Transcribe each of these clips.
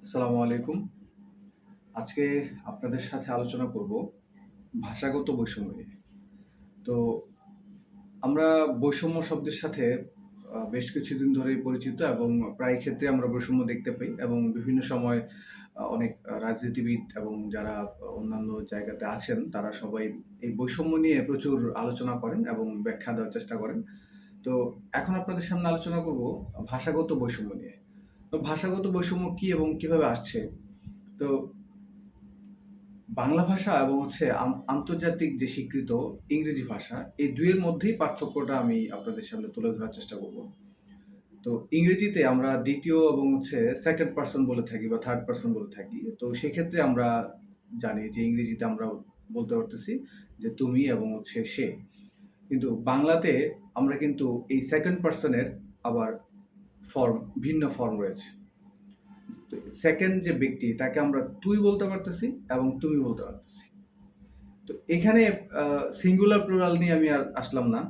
আসসালামু আলাইকুম। আজকে আপনাদের সাথে আলোচনা করব ভাষাগত বৈষম্য নিয়ে। তো আমরা বৈষম্য শব্দের সাথে বেশ কিছুদিন ধরেই পরিচিত এবং প্রায় ক্ষেত্রে আমরা বৈষম্য দেখতে পাই এবং বিভিন্ন সময় অনেক রাজনীতিবিদ এবং যারা অন্যান্য জায়গাতে আছেন তারা সবাই এই বৈষম্য নিয়ে প্রচুর আলোচনা করেন এবং ব্যাখ্যা দেওয়ার চেষ্টা করেন। তো এখন আপনাদের সামনে আলোচনা করব ভাষাগত বৈষম্য নিয়ে। তো ভাষাগত বৈষম্য কি এবং কিভাবে আসছে? তো বাংলা ভাষা এবং আন্তর্জাতিক যে স্বীকৃত ইংরেজি ভাষা, এই দুইয়ের মধ্যেই পার্থক্যটা আমি আপনাদের সামনে তুলে ধরার চেষ্টা করব। তো ইংরেজিতে আমরা দ্বিতীয় এবং সেকেন্ড পারসন বলে থাকি বা থার্ড পারসন বলে থাকি। তো সেক্ষেত্রে আমরা জানি যে ইংরেজিতে আমরা বলতে পারতেছি যে তুমি এবং সে। কিন্তু বাংলাতে আমরা কিন্তু এই সেকেন্ড পারসনের আবার ফর্ম ভিন্ন ফর্ম রয়েছে। তো সেকেন্ড যে ব্যক্তি তাকে আমরা তুই বলতে পারতেছি এবং তুমি বলতে পারতেছি। তো এখানে সিঙ্গুলার প্লুরাল নিয়ে আমি আর আসলাম না।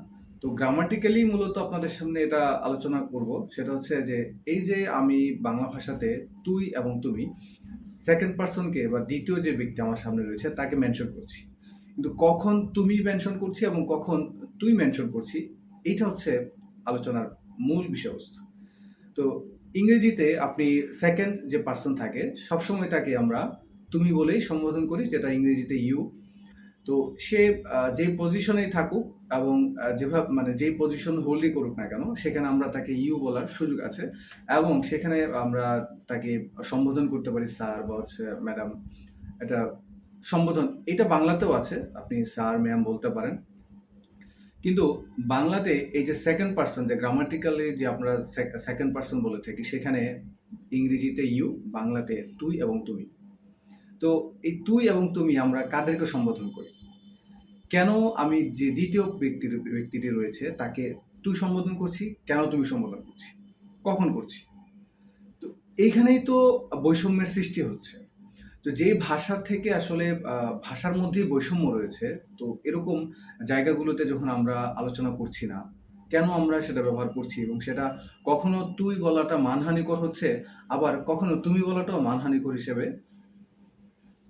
তো গ্রামাটিক্যালি মূলত আপনাদের সামনে এটা আলোচনা করব। সেটা হচ্ছে যে এই যে আমি বাংলা ভাষাতে তুই এবং তুমি সেকেন্ড পারসনকে বা দ্বিতীয় যে ব্যক্তি আমার সামনে রয়েছে তাকে মেনশন করছি। কিন্তু কখন তুমি মেনশন করছি এবং কখন তুই মেনশন করছি, এইটা হচ্ছে আলোচনার মূল বিষয়বস্তু। তো ইংরেজিতে আপনি সেকেন্ড যে পারসন থাকে সবসময় তাকে আমরা তুমি বলেই সম্বোধন করি, যেটা ইংরেজিতে ইউ। তো সে যে পজিশনেই থাকুক এবং যেভাবে মানে যেই পজিশন হোল্ডই করুক না কেন সেখানে আমরা তাকে ইউ বলার সুযোগ আছে এবং সেখানে আমরা তাকে সম্বোধন করতে পারি স্যার বা ম্যাডাম। এটা সম্বোধন, এটা বাংলাতেও আছে, আপনি স্যার ম্যাম বলতে পারেন। কিন্তু বাংলাতে এই যে সেকেন্ড পারসন, যে গ্রামাটিক্যালি যে আমরা সেকেন্ড পারসন বলে থাকি, সেখানে ইংরেজিতে ইউ, বাংলাতে তুই এবং তুমি। তো এই তুই এবং তুমি আমরা কাদেরকে সম্বোধন করি? কেন আমি যে দ্বিতীয় ব্যক্তিটি রয়েছে তাকে তুই সম্বোধন করছি, কেন তুমি সম্বোধন করছি, কখন করছি? তো এইখানেই তো বৈষম্যের সৃষ্টি হচ্ছে। তো যে ভাষা থেকে আসলে ভাষার মধ্যেই বৈষম্য রয়েছে, তো এরকম জায়গাগুলোতে যখন আমরা আলোচনা করছি না, কেন আমরা সেটা ব্যবহার করছি এবং সেটা কখনো তুই বলাটা মানহানিকর হচ্ছে, আবার কখনো তুমি বলাটাও মানহানিকর হিসেবে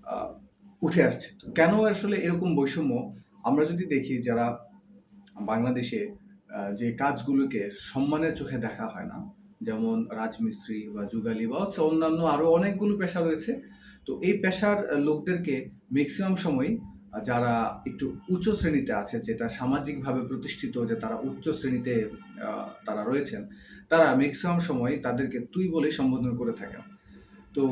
আহ, উঠে আসছে। তো কেন আসলে এরকম বৈষম্য? আমরা যদি দেখি যারা বাংলাদেশে যে কাজগুলোকে সম্মানের চোখে দেখা হয় না, যেমন রাজমিস্ত্রি বা যুগালি বা অন্যান্য আরো অনেকগুলো পেশা রয়েছে। তো এই পেশার লোকদেরকে ম্যাক্সিমাম সময় যারা একটু উচ্চ শ্রেণীতে আছে, যেটা সামাজিকভাবে প্রতিষ্ঠিত যে তারা উচ্চ শ্রেণীতে তারা রয়েছেন, তারা ম্যাক্সিমাম সময় তাদেরকে তুই বলে সম্বোধন করে থাকেন। তো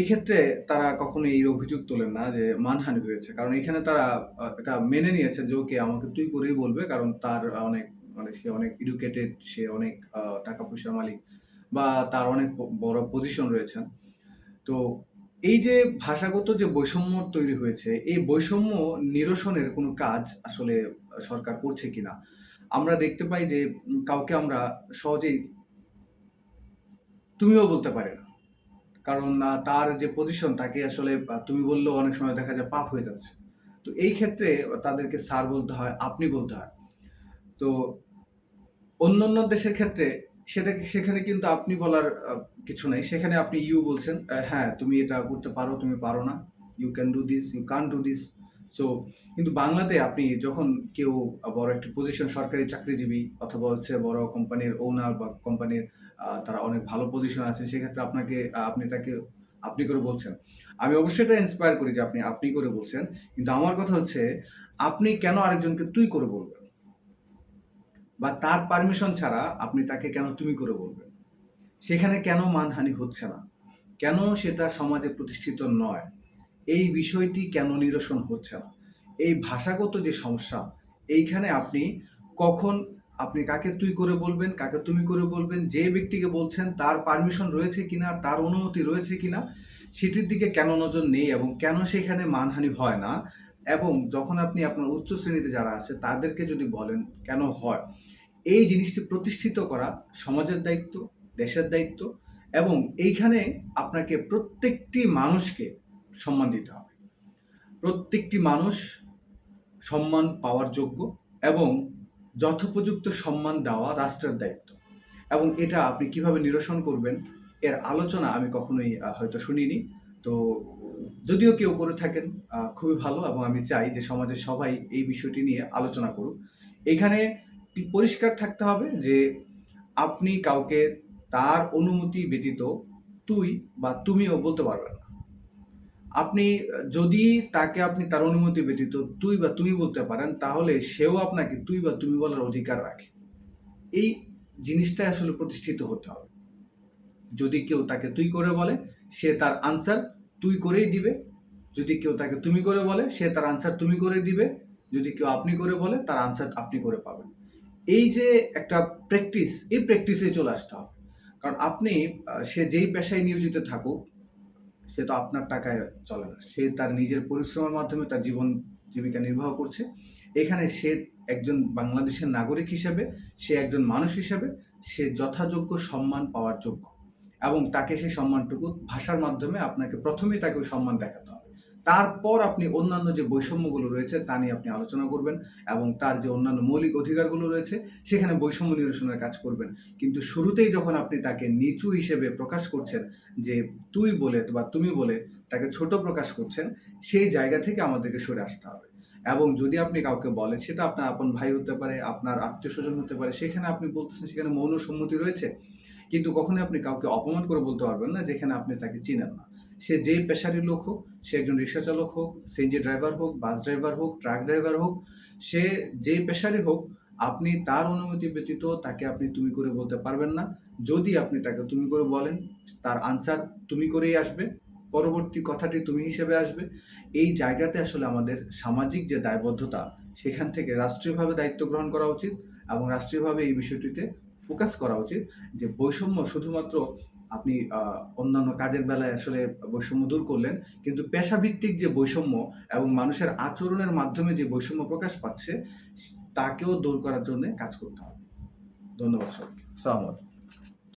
এক্ষেত্রে তারা কখনো এই অভিযোগ তোলেন না যে মানহানি হয়েছে, কারণ এখানে তারা এটা মেনে নিয়েছে যে ওকে আমাকে তুই করেই বলবে, কারণ তার অনেক সে অনেক এডুকেটেড, সে অনেক টাকা পয়সার মালিক বা তার অনেক বড় পজিশন রয়েছে। তো এই যে ভাষাগত যে বৈষম্য তৈরি হয়েছে, এই বৈষম্য নিরসনের কোনো কাজ আসলে সরকার করছে কিনা? আমরা দেখতে পাই যে কাউকে আমরা সহজেই তুমিও বলতে পারি না, কারণ তার যে পজিশন তাকে আসলে তুমি বললেও অনেক সময় দেখা যায় পাপ হয়ে যাচ্ছে। তো এই ক্ষেত্রে তাদেরকে স্যার বলতে হয়, আপনি বলতে হয়। তো অন্যান্য দেশের ক্ষেত্রে সেখানে কিন্তু আপনি বলার কিছু নেই, সেখানে আপনি ইউ বলছেন, হ্যাঁ তুমি এটা করতে পারো, তুমি পারো না, you can do this, you can't do this. So কিন্তু বাংলাতে আপনি যখন কেউ বড় একটা পজিশন, সরকারি চাকরিজীবী অথবা বড় কোম্পানির ওনার বা কোম্পানির তারা অনেক ভালো পজিশন আছে, সেক্ষেত্রে আপনাকে আপনি তাকে আপনি করে বলছেন। আমি অবশ্যই এটা ইন্সপায়ার করি যে আপনি আপনি করে বলছেন, কিন্তু আমার কথা হচ্ছে আপনি কেন আরেকজনকে তুই করে বলবেন? বা তার পারমিশন ছাড়া আপনি তাকে কেন তুমি করে বলবেন? সেখানে কেন মানহানি হচ্ছে না? কেন সেটা সমাজে প্রতিষ্ঠিত নয়? এই বিষয়টি কেন নিরসন হচ্ছে না? এই ভাষাগত যে সমস্যা, এইখানে কখন আপনি কাকে তুই করে বলবেন, কাকে তুমি করে বলবেন, যে ব্যক্তিকে বলছেন তার পারমিশন রয়েছে কিনা, তার অনুমতি রয়েছে কিনা, সেটির দিকে কেন নজর নেই এবং কেন সেখানে মানহানি হয় না? এবং যখন আপনি আপনার উচ্চ শ্রেণীতে যারা আছে তাদেরকে যদি বলেন কেন হয়? এই জিনিসটি প্রতিষ্ঠিত করা সমাজের দায়িত্ব, দেশের দায়িত্ব, এবং এইখানে আপনাকে প্রত্যেকটি মানুষকে সম্মান দিতে হবে। প্রত্যেকটি মানুষ সম্মান পাওয়ার যোগ্য এবং যথোপযুক্ত সম্মান দেওয়া রাষ্ট্রের দায়িত্ব। এবং এটা আপনি কিভাবে নিরসন করবেন, এর আলোচনা আমি কখনোই হয়তো শুনিনি। তো যদিও কেউ করে থাকেন খুবই ভালো, এবং আমি চাই যে সমাজের সবাই এই বিষয়টি নিয়ে আলোচনা করুক। এখানে পরিষ্কার থাকতে হবে যে আপনি কাউকে তার অনুমতি ব্যতীত তুই বা তুমিও বলতে পারবেন না। আপনি যদি তাকে আপনি তার অনুমতি ব্যতীত তুই বা তুমি বলতে পারেন, তাহলে সেও আপনাকে তুই বা তুমি বলার অধিকার রাখে। এই জিনিসটা আসলে প্রতিষ্ঠিত হতে হবে। যদি কেউ তাকে তুই করে বলে, সে তার আনসার তুই করেই দিবে। যদি কেউ তাকে তুমি করে বলে, সে তার আনসার তুমি করে দিবে। যদি কেউ আপনি করে বলে, তার আনসার আপনি করে পাবেন। এই যে একটা প্র্যাকটিস, এই প্র্যাকটিসে চলে আসতে হবে। কারণ আপনি সে যেই পেশায় নিয়োজিত থাকুক, সে তো আপনার টাকায় চলে না। সে তার নিজের পরিশ্রমের মাধ্যমে তার জীবন জীবিকা নির্বাহ করছে। এখানে সে একজন বাংলাদেশের নাগরিক হিসেবে, সে একজন মানুষ হিসেবে সে যথাযোগ্য সম্মান পাওয়ার যোগ্য, এবং তাকে সেই সম্মানটুকু ভাষার মাধ্যমে আপনাকে প্রথমেই তাকে ওই সম্মান দেখাতে হবে। তারপর আপনি অন্যান্য যে বৈষম্যগুলো রয়েছে তা নিয়ে আপনি আলোচনা করবেন, এবং তার যে অন্যান্য মৌলিক অধিকারগুলো রয়েছে সেখানে বৈষম্য নিরসনের কাজ করবেন। কিন্তু শুরুতেই যখন আপনি তাকে নিচু হিসেবে প্রকাশ করছেন, যে তুই বলে বা তুমি বলে তাকে ছোট প্রকাশ করছেন, সেই জায়গা থেকে আমাদেরকে সরে আসতে হবে। এবং যদি আপনি কাউকে বলেন, সেটা আপনার আপন ভাই হতে পারে, আপনার আত্মীয় স্বজন হতে পারে, সেখানে আপনি বলতেছেন, সেখানে মৌন সম্মতি রয়েছে। কিন্তু কখনোই আপনি কাউকে অপমান করে বলতে পারবেন না যেখানে আপনি তাকে চিনেন না। সে যেই পেশারই লোক হোক, সে একজন রিক্সা চালক হোক, সিএনজি ড্রাইভার হোক, বাস ড্রাইভার হোক, ট্রাক ড্রাইভার হোক, সে যেই পেশারই হোক, আপনি তার অনুমতি ব্যতীত তাকে আপনি তুমি করে বলতে পারবেন না। যদি আপনি তাকে তুমি করে বলেন, তার আনসার তুমি করেই আসবে, পরবর্তী কথাটি তুমি হিসেবে আসবে। এই জায়গাতে আসলে আমাদের সামাজিক যে দায়বদ্ধতা, সেখান থেকে রাষ্ট্রীয়ভাবে দায়িত্ব গ্রহণ করা উচিত, এবং রাষ্ট্রীয়ভাবে এই বিষয়টিতে ফোকাস করা উচিত যে বৈষম্য শুধুমাত্র আপনি অন্যান্য কাজের বেলায় আসলে বৈষম্য দূর করলেন, কিন্তু পেশাভিত্তিক যে বৈষম্য এবং মানুষের আচরণের মাধ্যমে যে বৈষম্য প্রকাশ পাচ্ছে, তাকেও দূর করার জন্য কাজ করতে হবে। ধন্যবাদ সবাইকে। আসসালামু আলাইকুম।